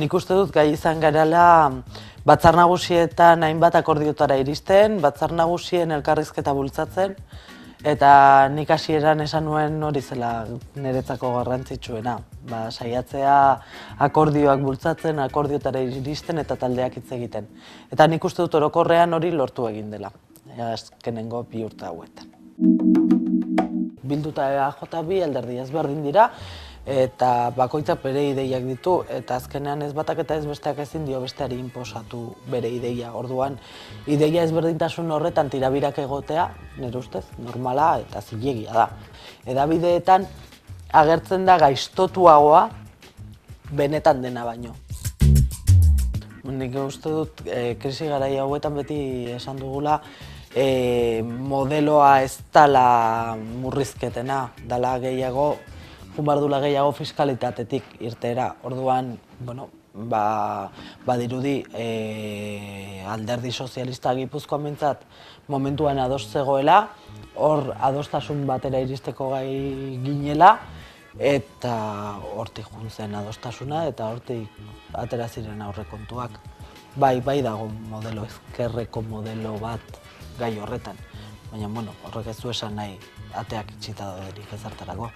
Nik uste dut gai izan garela batzar nagusietan hainbat akordiotara iristen, batzar nagusien elkarrizketa bultzatzen, eta nik hasieran esan nuen hori zela niretzako garrantzitsuena. Saiatzea akordioak bultzatzen, akordiotara iristen eta taldeak hitz egiten. Eta nik uste dut orokorrean hori lortu egin dela, azkenengo 2 urte hauetan. Bildu eta EAJ bi alderdi ezberdin dira, eta bakoitzak bere ideiak ditu, eta azkenean ez batak eta ez besteak ezin dio besteari inposatu bere ideia. Orduan, ideia ezberdintasun horretan tirabirak egotea, nire ustez, normala eta zilegia da. Hedabideetan agertzen da gaiztotuagoa benetan dena baino. Nik uste dut, krisi garaia hauetan beti esan dugula, modeloa ez dela murrizketena, dela gehiago, jumardula gehiago fiskalitatetik irtera. Orduan, badirudi alderdi sozialista Gipuzkoan behintzat momentuan ados zegoela, hor adostasun batera iristeko gai ginela, eta hortik joan zen adostasuna eta hortik atera ziren aurrekontuak. Bai dago modelo, ezkerreko modelo bat gai horretan, baina horrek ez du esan nahi ateak itxita daudenik ezertarako.